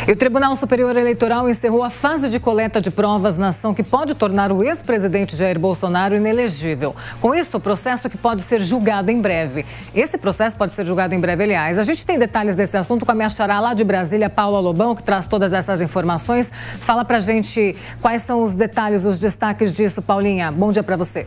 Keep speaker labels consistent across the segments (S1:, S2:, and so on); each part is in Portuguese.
S1: E o Tribunal Superior Eleitoral encerrou a fase de coleta de provas na ação que pode tornar o ex-presidente Jair Bolsonaro inelegível. Com isso, o processo que pode ser julgado em breve. Esse processo pode ser julgado em breve, aliás. A gente tem detalhes desse assunto com a minha xará lá de Brasília, Paula Lobão, que traz todas essas informações. Fala pra gente quais são os detalhes, os destaques disso, Paulinha. Bom dia pra você.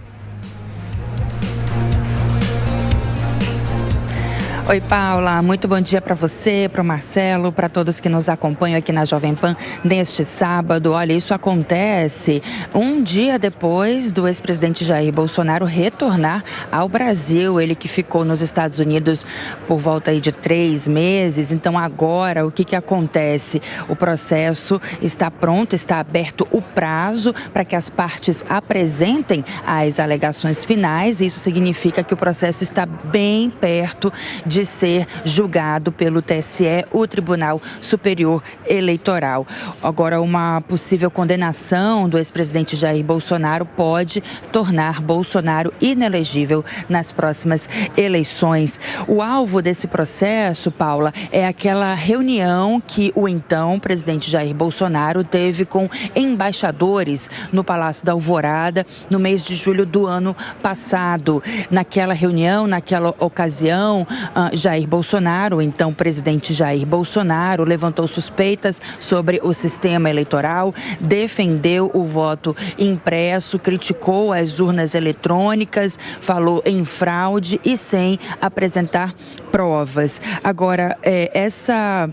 S2: Oi, Paula. Muito bom dia para você, para o Marcelo, para todos que nos acompanham aqui na Jovem Pan neste sábado. Olha, isso acontece um dia depois do ex-presidente Jair Bolsonaro retornar ao Brasil. Ele que ficou nos Estados Unidos por volta aí de 3 meses. Então, agora, o que acontece? O processo está pronto, está aberto o prazo para que as partes apresentem as alegações finais. Isso significa que o processo está bem perto de ser julgado pelo TSE, o Tribunal Superior Eleitoral. Agora, uma possível condenação do ex-presidente Jair Bolsonaro pode tornar Bolsonaro inelegível nas próximas eleições. O alvo desse processo, Paula, é aquela reunião que o então presidente Jair Bolsonaro teve com embaixadores no Palácio da Alvorada no mês de julho do ano passado. Naquela reunião, naquela ocasião, Jair Bolsonaro, então presidente Jair Bolsonaro, levantou suspeitas sobre o sistema eleitoral, defendeu o voto impresso, criticou as urnas eletrônicas, falou em fraude e sem apresentar provas. Agora, essa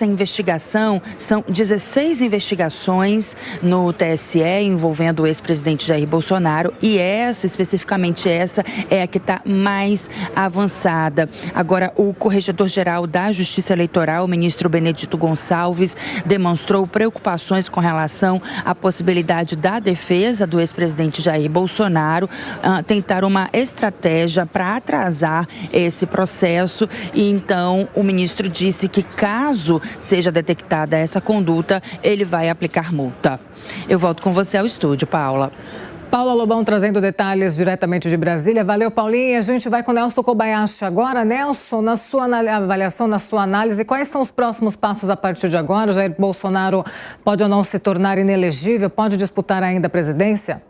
S2: investigação, são 16 investigações no TSE envolvendo o ex-presidente Jair Bolsonaro e especificamente essa, é a que está mais avançada. Agora, o corregedor-geral da Justiça Eleitoral, o ministro Benedito Gonçalves, demonstrou preocupações com relação à possibilidade da defesa do ex-presidente Jair Bolsonaro tentar uma estratégia para atrasar esse processo. E então o ministro disse que, caso seja detectada essa conduta, ele vai aplicar multa. Eu volto com você ao estúdio, Paula.
S1: Paula Lobão trazendo detalhes diretamente de Brasília. Valeu, Paulinha. A gente vai com o Nelson Kobayashi agora. Nelson, na sua avaliação, na sua análise, quais são os próximos passos a partir de agora? O Jair Bolsonaro pode ou não se tornar inelegível? Pode disputar ainda a presidência?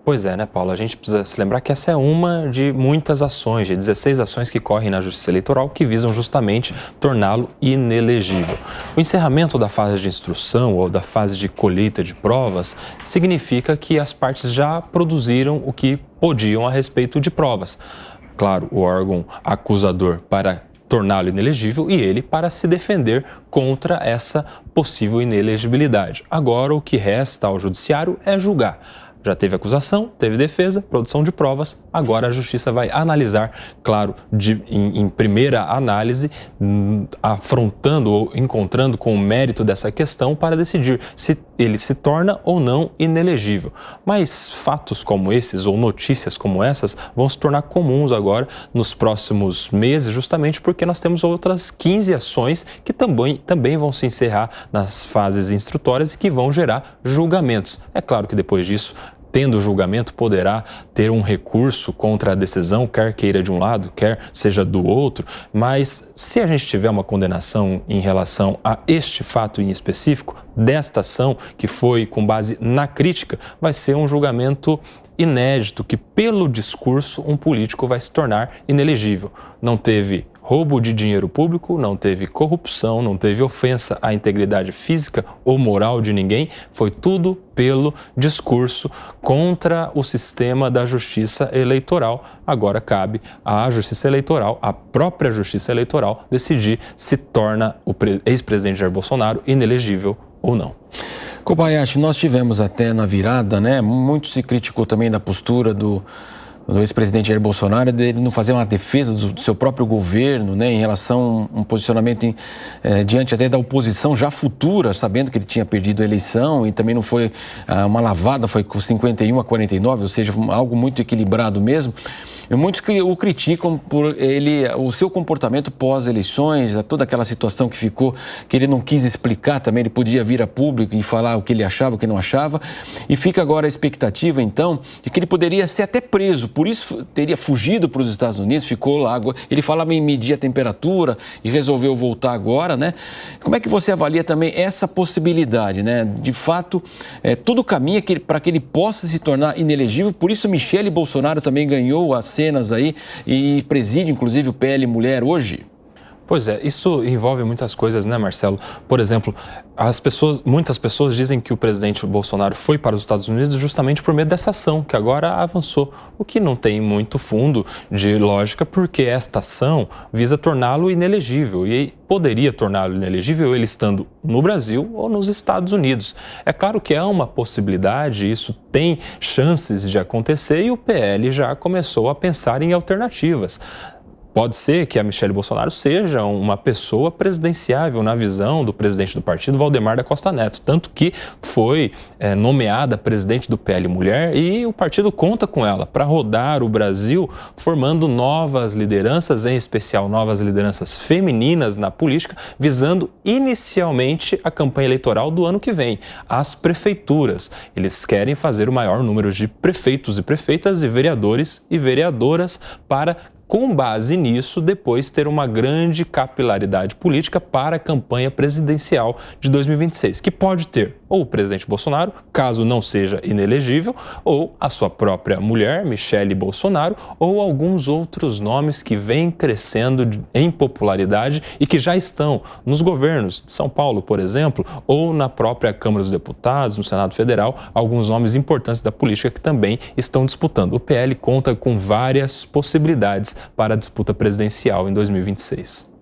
S3: Pois é, né, Paula? A gente precisa se lembrar que essa é uma de muitas ações, de 16 ações que correm na Justiça Eleitoral que visam justamente torná-lo inelegível. O encerramento da fase de instrução ou da fase de colheita de provas significa que as partes já produziram o que podiam a respeito de provas. Claro, o órgão acusador para torná-lo inelegível e ele para se defender contra essa possível inelegibilidade. Agora, o que resta ao judiciário é julgar. Já teve acusação, teve defesa, produção de provas, agora a Justiça vai analisar, claro, em primeira análise, afrontando ou encontrando com o mérito dessa questão para decidir se ele se torna ou não inelegível. Mas fatos como esses ou notícias como essas vão se tornar comuns agora nos próximos meses, justamente porque nós temos outras 15 ações que também vão se encerrar nas fases instrutórias e que vão gerar julgamentos. É claro que depois disso, tendo julgamento, poderá ter um recurso contra a decisão, quer queira de um lado, quer seja do outro, mas se a gente tiver uma condenação em relação a este fato em específico, desta ação, que foi com base na crítica, vai ser um julgamento inédito, que pelo discurso um político vai se tornar inelegível. Não teve roubo de dinheiro público, não teve corrupção, não teve ofensa à integridade física ou moral de ninguém, foi tudo pelo discurso contra o sistema da Justiça Eleitoral. Agora cabe à Justiça Eleitoral, à própria Justiça Eleitoral, decidir se torna o ex-presidente Jair Bolsonaro inelegível ou não.
S4: Kobayashi, nós tivemos até na virada, né? Muito se criticou também da postura do ex-presidente Jair Bolsonaro, dele não fazer uma defesa do seu próprio governo, né, em relação a um posicionamento diante até da oposição já futura, sabendo que ele tinha perdido a eleição, e também não foi uma lavada, foi com 51-49, ou seja, algo muito equilibrado mesmo. E muitos o criticam por o seu comportamento pós-eleições, toda aquela situação que ficou, que ele não quis explicar também, ele podia vir a público e falar o que ele achava, o que não achava, e fica agora a expectativa, então, de que ele poderia ser até preso por isso teria fugido para os Estados Unidos, ficou lá. Ele falava em medir a temperatura e resolveu voltar agora, né? Como é que você avalia também essa possibilidade, né? De fato, tudo caminha para que ele possa se tornar inelegível, por isso Michele Bolsonaro também ganhou as cenas aí e preside, inclusive, o PL Mulher hoje.
S3: Pois é, isso envolve muitas coisas, né, Marcelo? Por exemplo, muitas pessoas dizem que o presidente Bolsonaro foi para os Estados Unidos justamente por medo dessa ação, que agora avançou, o que não tem muito fundo de lógica, porque esta ação visa torná-lo inelegível e poderia torná-lo inelegível ele estando no Brasil ou nos Estados Unidos. É claro que é uma possibilidade, isso tem chances de acontecer e o PL já começou a pensar em alternativas. Pode ser que a Michele Bolsonaro seja uma pessoa presidenciável na visão do presidente do partido, Valdemar da Costa Neto, tanto que foi nomeada presidente do PL Mulher e o partido conta com ela para rodar o Brasil formando novas lideranças, em especial novas lideranças femininas na política, visando inicialmente a campanha eleitoral do ano que vem, as prefeituras. Eles querem fazer o maior número de prefeitos e prefeitas e vereadores e vereadoras para, com base nisso, depois ter uma grande capilaridade política para a campanha presidencial de 2026, que pode ter ou o presidente Bolsonaro, caso não seja inelegível, ou a sua própria mulher, Michele Bolsonaro, ou alguns outros nomes que vêm crescendo em popularidade e que já estão nos governos de São Paulo, por exemplo, ou na própria Câmara dos Deputados, no Senado Federal, alguns nomes importantes da política que também estão disputando. O PL conta com várias possibilidades para a disputa presidencial em 2026.